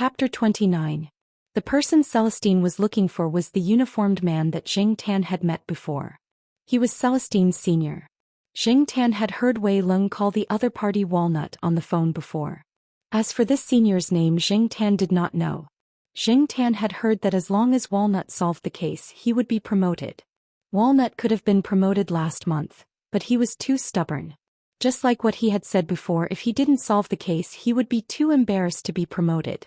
Chapter 29. The person Celestine was looking for was the uniformed man that Jing Tan had met before. He was Celestine's senior. Jing Tan had heard Wei Lung call the other party Walnut on the phone before. As for this senior's name, Jing Tan did not know. Jing Tan had heard that as long as Walnut solved the case, he would be promoted. Walnut could have been promoted last month, but he was too stubborn. Just like what he had said before, if he didn't solve the case, he would be too embarrassed to be promoted.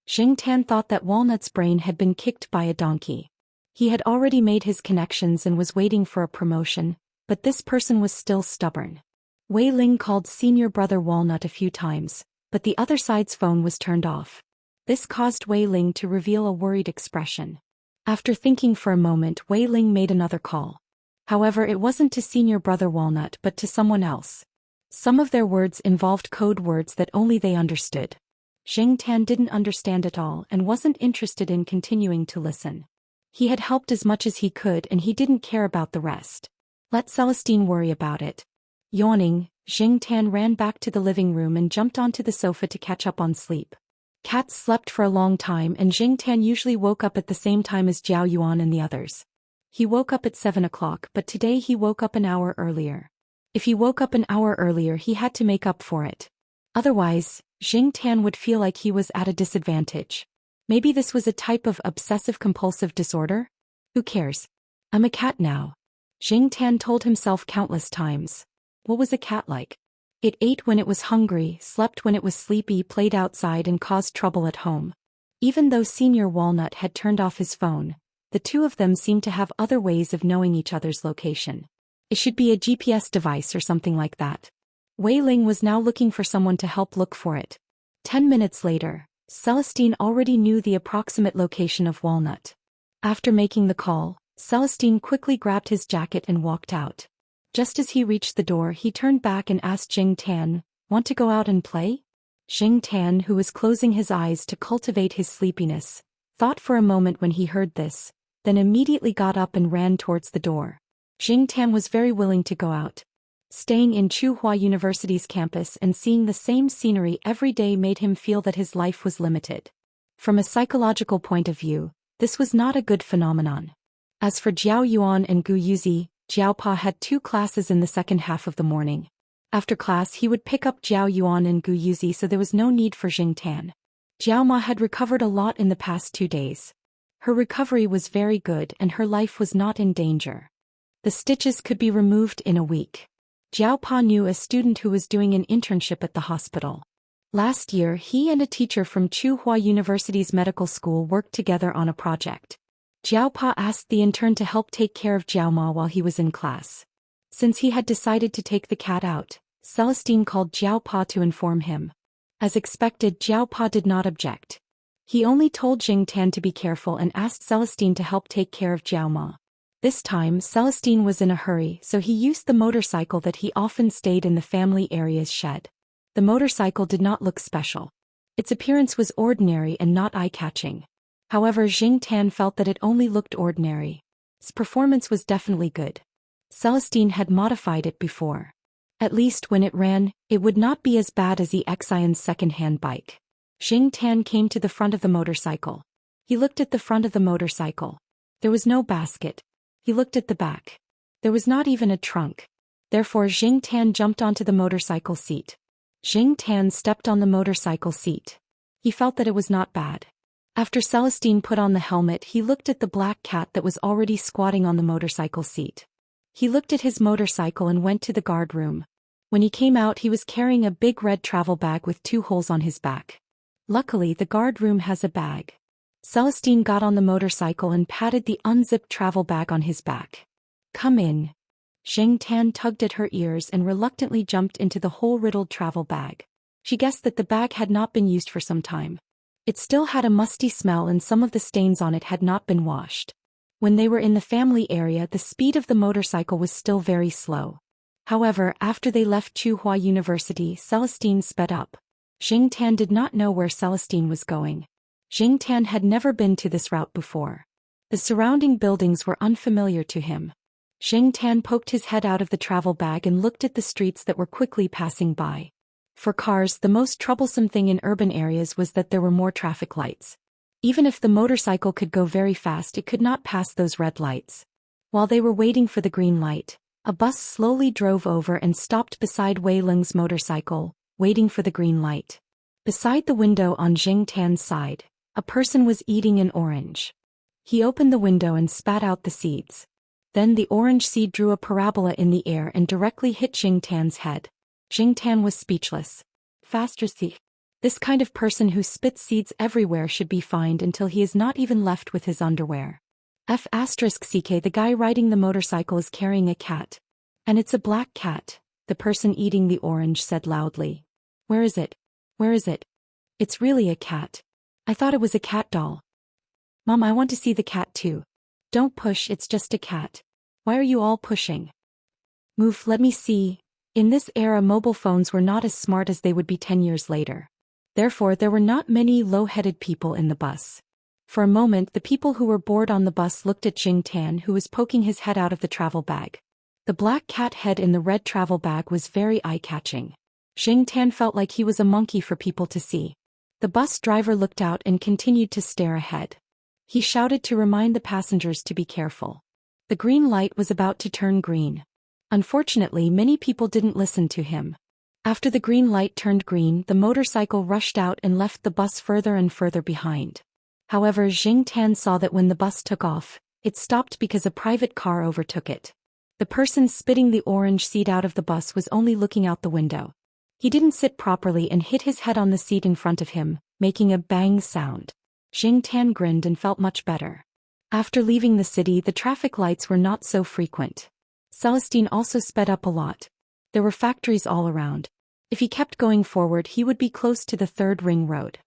Jing Tan thought that Walnut's brain had been kicked by a donkey. He had already made his connections and was waiting for a promotion, but this person was still stubborn. Wei Ling called senior brother Walnut a few times, but the other side's phone was turned off. This caused Wei Ling to reveal a worried expression. After thinking for a moment, Wei Ling made another call. However, it wasn't to senior brother Walnut but to someone else. Some of their words involved code words that only they understood. Jing Tan didn't understand at all and wasn't interested in continuing to listen. He had helped as much as he could and he didn't care about the rest. Let Celestine worry about it. Yawning, Jing Tan ran back to the living room and jumped onto the sofa to catch up on sleep. Cats slept for a long time and Jing Tan usually woke up at the same time as Zhao Yuan and the others. He woke up at 7 o'clock, but today he woke up an hour earlier. If he woke up an hour earlier, he had to make up for it. Otherwise, Jing Tan would feel like he was at a disadvantage. Maybe this was a type of obsessive-compulsive disorder? Who cares? I'm a cat now. Jing Tan told himself countless times. What was a cat like? It ate when it was hungry, slept when it was sleepy, played outside and caused trouble at home. Even though Senior Walnut had turned off his phone, the two of them seemed to have other ways of knowing each other's location. It should be a GPS device or something like that. Wei Ling was now looking for someone to help look for it. 10 minutes later, Celestine already knew the approximate location of Walnut. After making the call, Celestine quickly grabbed his jacket and walked out. Just as he reached the door, he turned back and asked Jing Tan, "Want to go out and play?" Jing Tan, who was closing his eyes to cultivate his sleepiness, thought for a moment when he heard this, then immediately got up and ran towards the door. Jing Tan was very willing to go out. Staying in Tsinghua University's campus and seeing the same scenery every day made him feel that his life was limited. From a psychological point of view, this was not a good phenomenon. As for Zhao Yuan and Gu Yuzi, Zhao Pa had 2 classes in the second half of the morning. After class he would pick up Zhao Yuan and Gu Yuzi, so there was no need for Jing Tan. Zhao Ma had recovered a lot in the past 2 days. Her recovery was very good and her life was not in danger. The stitches could be removed in a week. Zhao Pa knew a student who was doing an internship at the hospital. Last year he and a teacher from Tsinghua University's medical school worked together on a project. Zhao Pa asked the intern to help take care of Zhao Ma while he was in class. Since he had decided to take the cat out, Celestine called Zhao Pa to inform him. As expected, Zhao Pa did not object. He only told Jing Tan to be careful and asked Celestine to help take care of Zhao Ma. This time Celestine was in a hurry, so he used the motorcycle that he often stayed in the family area's shed. The motorcycle did not look special. Its appearance was ordinary and not eye-catching. However, Jing Tan felt that it only looked ordinary. Its performance was definitely good. Celestine had modified it before. At least when it ran, it would not be as bad as the Xian's second-hand bike. Jing Tan came to the front of the motorcycle. He looked at the front of the motorcycle. There was no basket. He looked at the back. There was not even a trunk. Therefore Jing Tan jumped onto the motorcycle seat. Jing Tan stepped on the motorcycle seat. He felt that it was not bad. After Celestine put on the helmet, he looked at the black cat that was already squatting on the motorcycle seat. He looked at his motorcycle and went to the guard room. When he came out, he was carrying a big red travel bag with 2 holes on his back. Luckily, the guard room has a bag. Celestine got on the motorcycle and patted the unzipped travel bag on his back. "Come in." Jing Tan tugged at her ears and reluctantly jumped into the hole-riddled travel bag. She guessed that the bag had not been used for some time. It still had a musty smell and some of the stains on it had not been washed. When they were in the family area, the speed of the motorcycle was still very slow. However, after they left Tsinghua University, Celestine sped up. Jing Tan did not know where Celestine was going. Jing Tan had never been to this route before. The surrounding buildings were unfamiliar to him. Jing Tan poked his head out of the travel bag and looked at the streets that were quickly passing by. For cars, the most troublesome thing in urban areas was that there were more traffic lights. Even if the motorcycle could go very fast, it could not pass those red lights. While they were waiting for the green light, a bus slowly drove over and stopped beside Wei Leng's motorcycle, waiting for the green light. Beside the window on Jing Tan's side, a person was eating an orange. He opened the window and spat out the seeds. Then the orange seed drew a parabola in the air and directly hit Jing Tan's head. Jing Tan was speechless. Faster thief. This kind of person who spits seeds everywhere should be fined until he is not even left with his underwear. F***ck, the guy riding the motorcycle is carrying a cat. And it's a black cat, the person eating the orange said loudly. Where is it? Where is it? It's really a cat. I thought it was a cat doll. Mom, I want to see the cat too. Don't push, it's just a cat. Why are you all pushing? Move, let me see. In this era, mobile phones were not as smart as they would be 10 years later. Therefore, there were not many low-headed people in the bus. For a moment, the people who were bored on the bus looked at Jing Tan, who was poking his head out of the travel bag. The black cat head in the red travel bag was very eye-catching. Jing Tan felt like he was a monkey for people to see. The bus driver looked out and continued to stare ahead. He shouted to remind the passengers to be careful. The green light was about to turn green. Unfortunately, many people didn't listen to him. After the green light turned green, the motorcycle rushed out and left the bus further and further behind. However, Jing Tan saw that when the bus took off, it stopped because a private car overtook it. The person spitting the orange seed out of the bus was only looking out the window. He didn't sit properly and hit his head on the seat in front of him, making a bang sound. Jing Tan grinned and felt much better. After leaving the city, the traffic lights were not so frequent. Celestine also sped up a lot. There were factories all around. If he kept going forward, he would be close to the third ring road.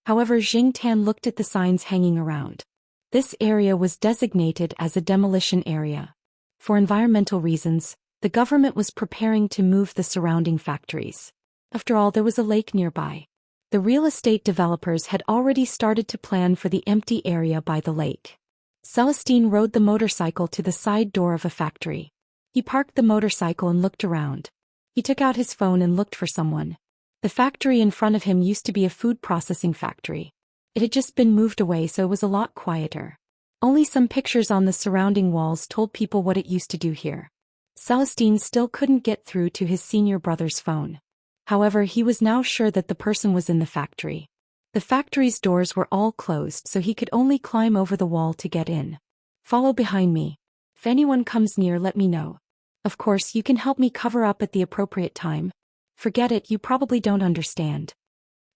However, Jing Tan looked at the signs hanging around. This area was designated as a demolition area. For environmental reasons, the government was preparing to move the surrounding factories. After all, there was a lake nearby. The real estate developers had already started to plan for the empty area by the lake. Celestine rode the motorcycle to the side door of a factory. He parked the motorcycle and looked around. He took out his phone and looked for someone. The factory in front of him used to be a food processing factory. It had just been moved away, so it was a lot quieter. Only some pictures on the surrounding walls told people what it used to do here. Celestine still couldn't get through to his senior brother's phone. However, he was now sure that the person was in the factory. The factory's doors were all closed, so he could only climb over the wall to get in. Follow behind me. If anyone comes near, let me know. Of course, you can help me cover up at the appropriate time. Forget it, you probably don't understand.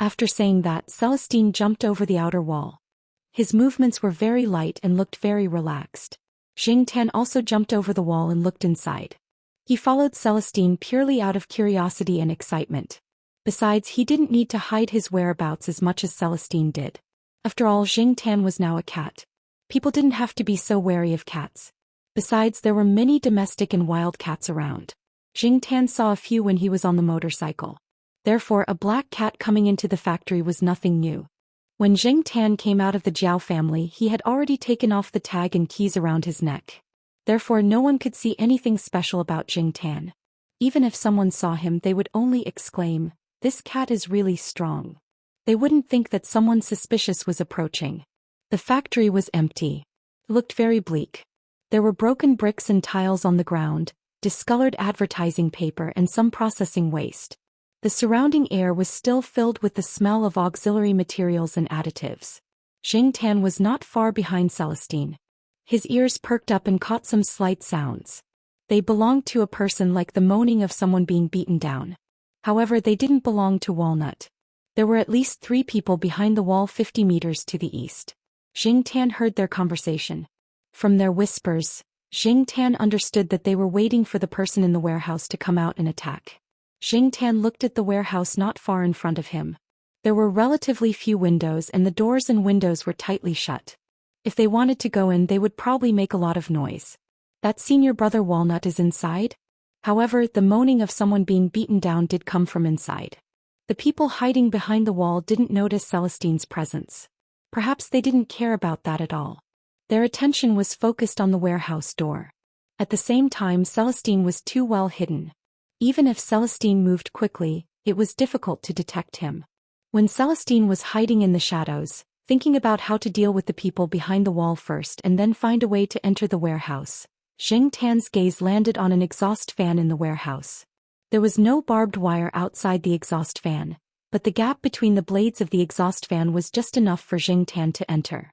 After saying that, Celestine jumped over the outer wall. His movements were very light and looked very relaxed. Jing Tan also jumped over the wall and looked inside. He followed Celestine purely out of curiosity and excitement. Besides, he didn't need to hide his whereabouts as much as Celestine did. After all, Jing Tan was now a cat. People didn't have to be so wary of cats. Besides, there were many domestic and wild cats around. Jing Tan saw a few when he was on the motorcycle. Therefore, a black cat coming into the factory was nothing new. When Jing Tan came out of the Zhao family, he had already taken off the tag and keys around his neck. Therefore, no one could see anything special about Jing Tan. Even if someone saw him, they would only exclaim, "This cat is really strong." They wouldn't think that someone suspicious was approaching. The factory was empty. It looked very bleak. There were broken bricks and tiles on the ground, discolored advertising paper and some processing waste. The surrounding air was still filled with the smell of auxiliary materials and additives. Jing Tan was not far behind Celestine. His ears perked up and caught some slight sounds. They belonged to a person, like the moaning of someone being beaten down. However, they didn't belong to Walnut. There were at least 3 people behind the wall 50 meters to the east. Jing Tan heard their conversation. From their whispers, Jing Tan understood that they were waiting for the person in the warehouse to come out and attack. Jing Tan looked at the warehouse not far in front of him. There were relatively few windows and the doors and windows were tightly shut. If they wanted to go in, they would probably make a lot of noise. That senior brother Walnut is inside? However, the moaning of someone being beaten down did come from inside. The people hiding behind the wall didn't notice Celestine's presence. Perhaps they didn't care about that at all. Their attention was focused on the warehouse door. At the same time, Celestine was too well hidden. Even if Celestine moved quickly, it was difficult to detect him. When Celestine was hiding in the shadows, thinking about how to deal with the people behind the wall first and then find a way to enter the warehouse, Xing Tan's gaze landed on an exhaust fan in the warehouse. There was no barbed wire outside the exhaust fan, but the gap between the blades of the exhaust fan was just enough for Xing Tan to enter.